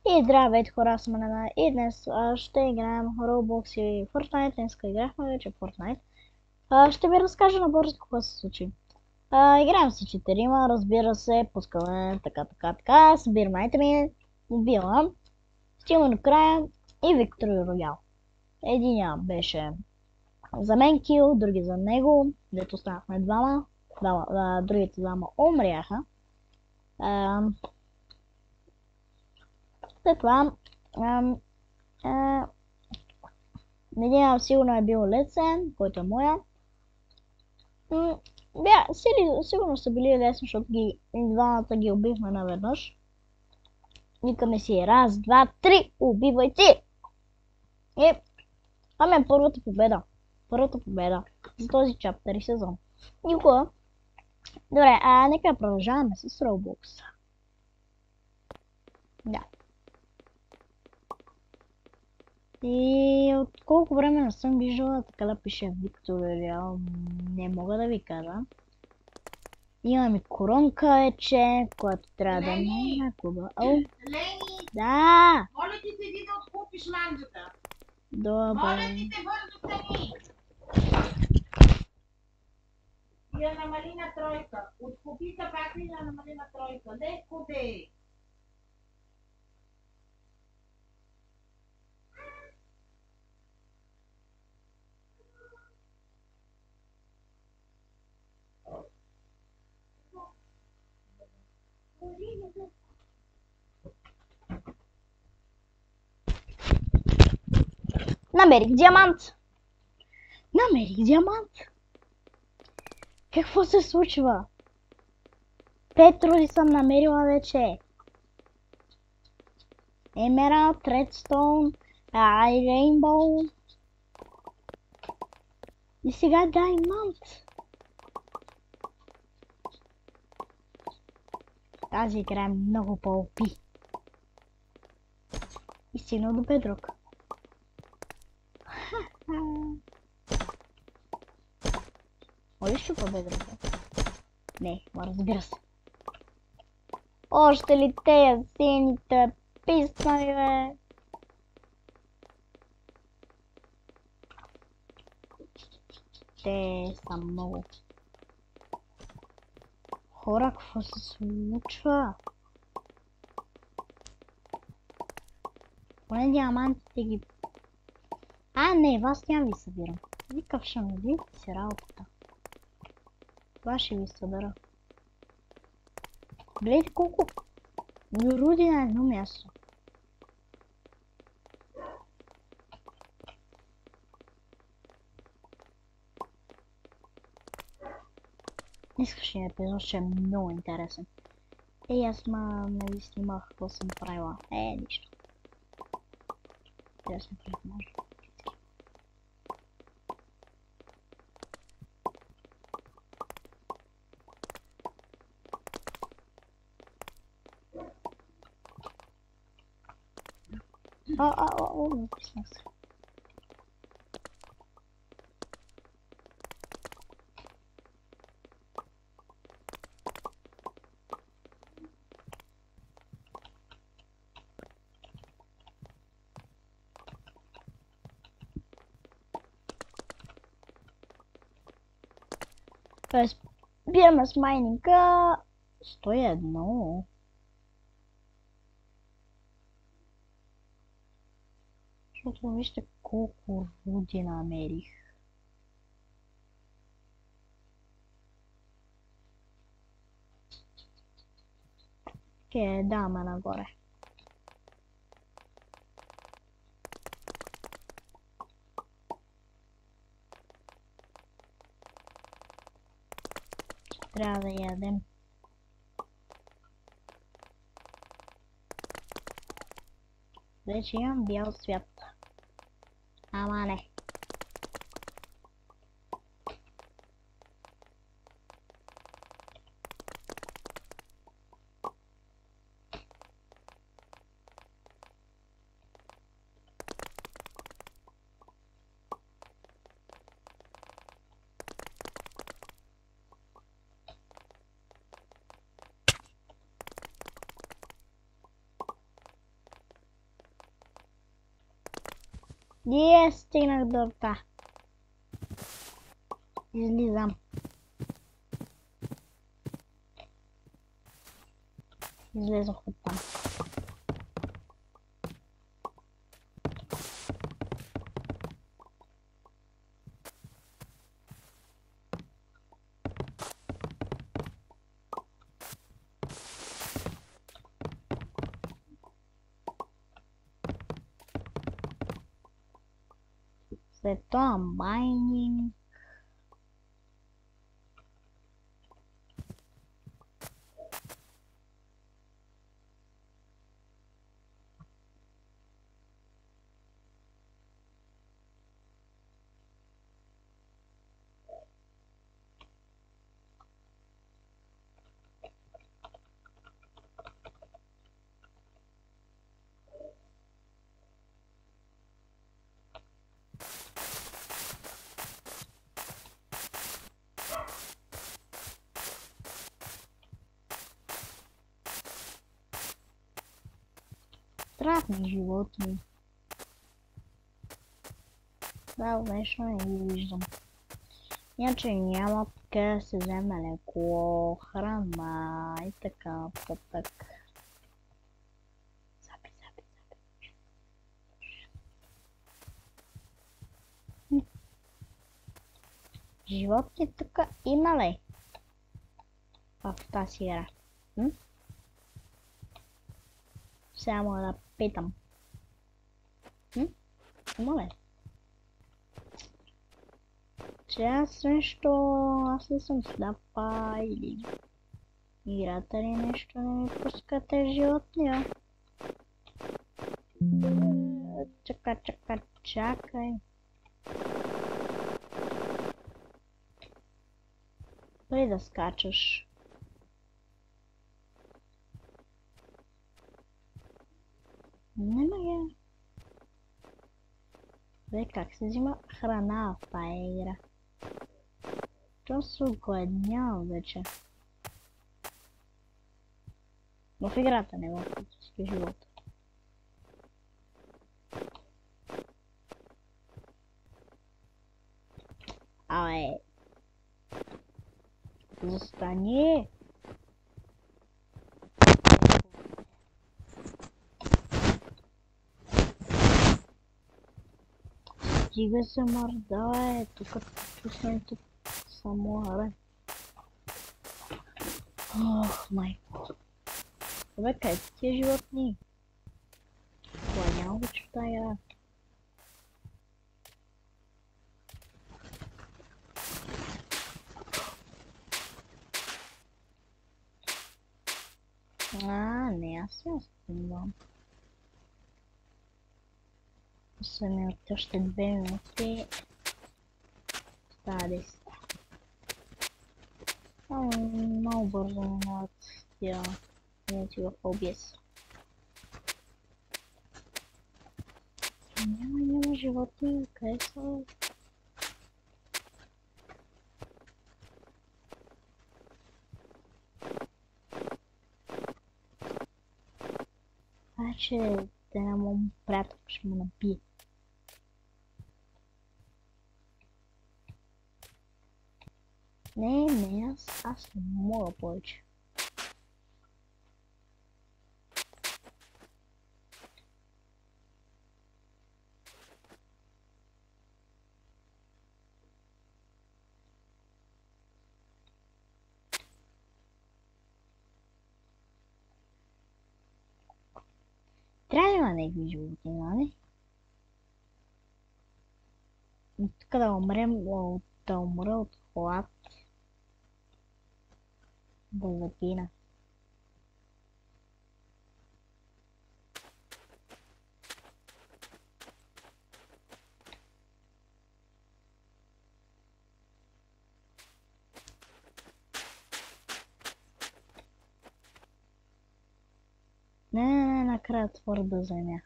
И здравейте хора, аз съм Нена и днес ще играем Roblox и Fortnite. Днес играхме вече Fortnite. Ще ви разкажа набързо какво се случи. Играем с четирима, разбира се, пускаме така, събираме айтеми, убивам, стигаме до края и Victory Royale. Единия беше за мен кил, други за него, дето останахме двама, другите двама умряха. След това Надявам, сигурно е бил лесен, който е моя. Сигурно са били лесни, защото двамата ги убихме наведнъж. Викаме си раз, два, три, убивай ти! И това е първата победа. Първата победа за този чаптер и сезон. Никога. Добре, нека продължаваме с Roblox. Да. И от колко време не съм виждала така да пише Victory, не мога да ви кажа. Имаме коронка вече, която трябва да е куба. Лени! Да! Моля ти се, иди да откупиш манджата. Добре. Моля ти се, бързо стани. И я намали на тройка. Откупи се пак и я намали на тройка. Де, куде? Намерих диамант! Намерих диамант! Какво се случва? 5 руди съм намерила вече. Емералд, редстоун, рейнбоу. И сега даймонд. Тази игра е много по-опи. И стигна до бедрук. Може щупа бедрука? Не, разбира се. Още ли тея сините писмали, бе? Те са много. Хора, какво се случва? Поне диамантите ги... Не, вас няма ви събирам. Викав ще ми видите си работата. Това ще ви събера. Гледайте колко руди на едно място. Днескашния епизод ще е много интересен. Аз нали снимах какво съм правила. Нищо. Интересно как може. Написнах се. Спираме с майнинга 101. Защото вижте колко руди намерих. Даваме нагоре. Трябва да ядем. Вече имам бял свят. Ама не. Стигнах до та. Излизам. Излезох от там. След това майнинг. Странни животни. Да, нещо не ги виждам. Иначе няма къде да се вземе леко, храна и така нататък. Запи. Животни тук има ли? В тази игра. Само да питам. Има ли? Че аз не съм сляпа или играта ли нещо не ми пускате животни, а? Чакай. Дори да скачаш. Нема я. Бе, как се взима храна в тая игра? То се огладнявам вече. В играта не в физически живот. Абе. Застани. Стига се мърда, тук пуснем тук само, аре. Ох, майко. Бе, къде са тия животни? Това няма вече в тая игра. Не, аз не спомням. Освен от още 2 минути. Става 10. Много бързо минават тия минути в OBS. Няма животни, къде са? Значи, да на моят приятел ще му набие. Не, аз не мога повече. Трябва да има някакви животни, нали? Тук да умра от hlad. Да загина. Не, накрая твърда земя.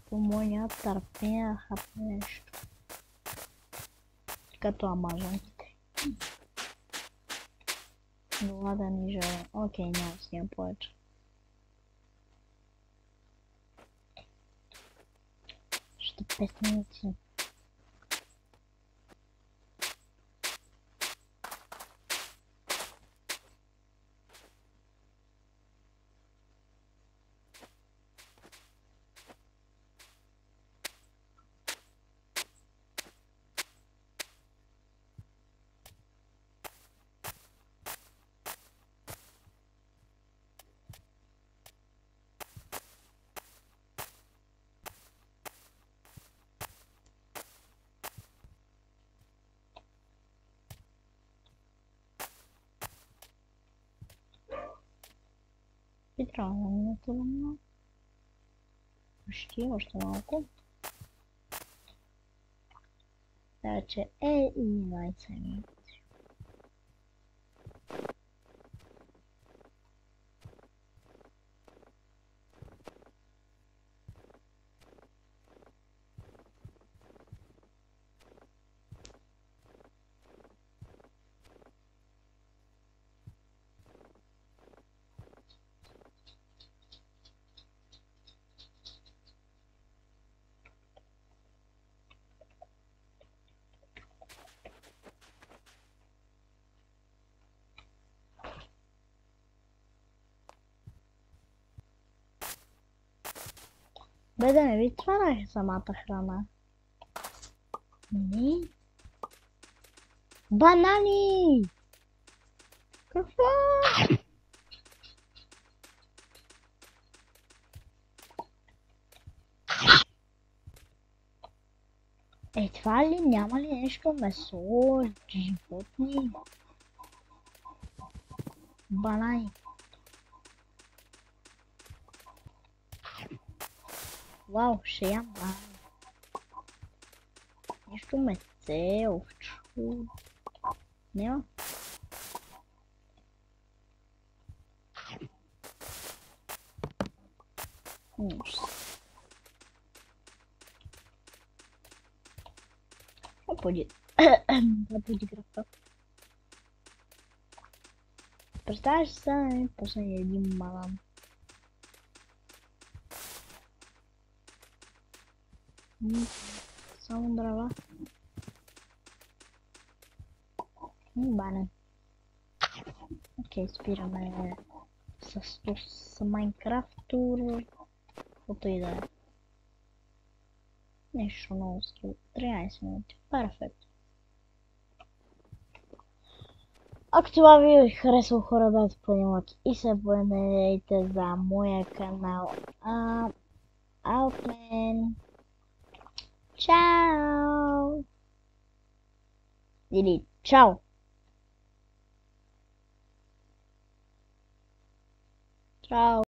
По моя търпение да хапне нещо. като амазонките. Гладен и жален. Окей, няма да снимам повече. Ще 5 минути. И трябва да минута да минам. Почти, още малко. Така че е 11 минути. Бе, да не ви тварях самата храна. Не. Банани! Какво? Е, това ли? Няма ли нещо месо, животни? Банани. Вау, ще ям банани. Нещо месе, овчо. Няма? Да подигравка. Представяш се, после един малам. Само дрова. Банан. Окей, спираме с Майнкрафт тур. Каквото и да е. Нещо много скъпо. 13 минути. Перфектно. Ако това ви е харесало, хора, дайте по-малък и се абонирайте за моя канал Outman. Чао! Или чао! Чао!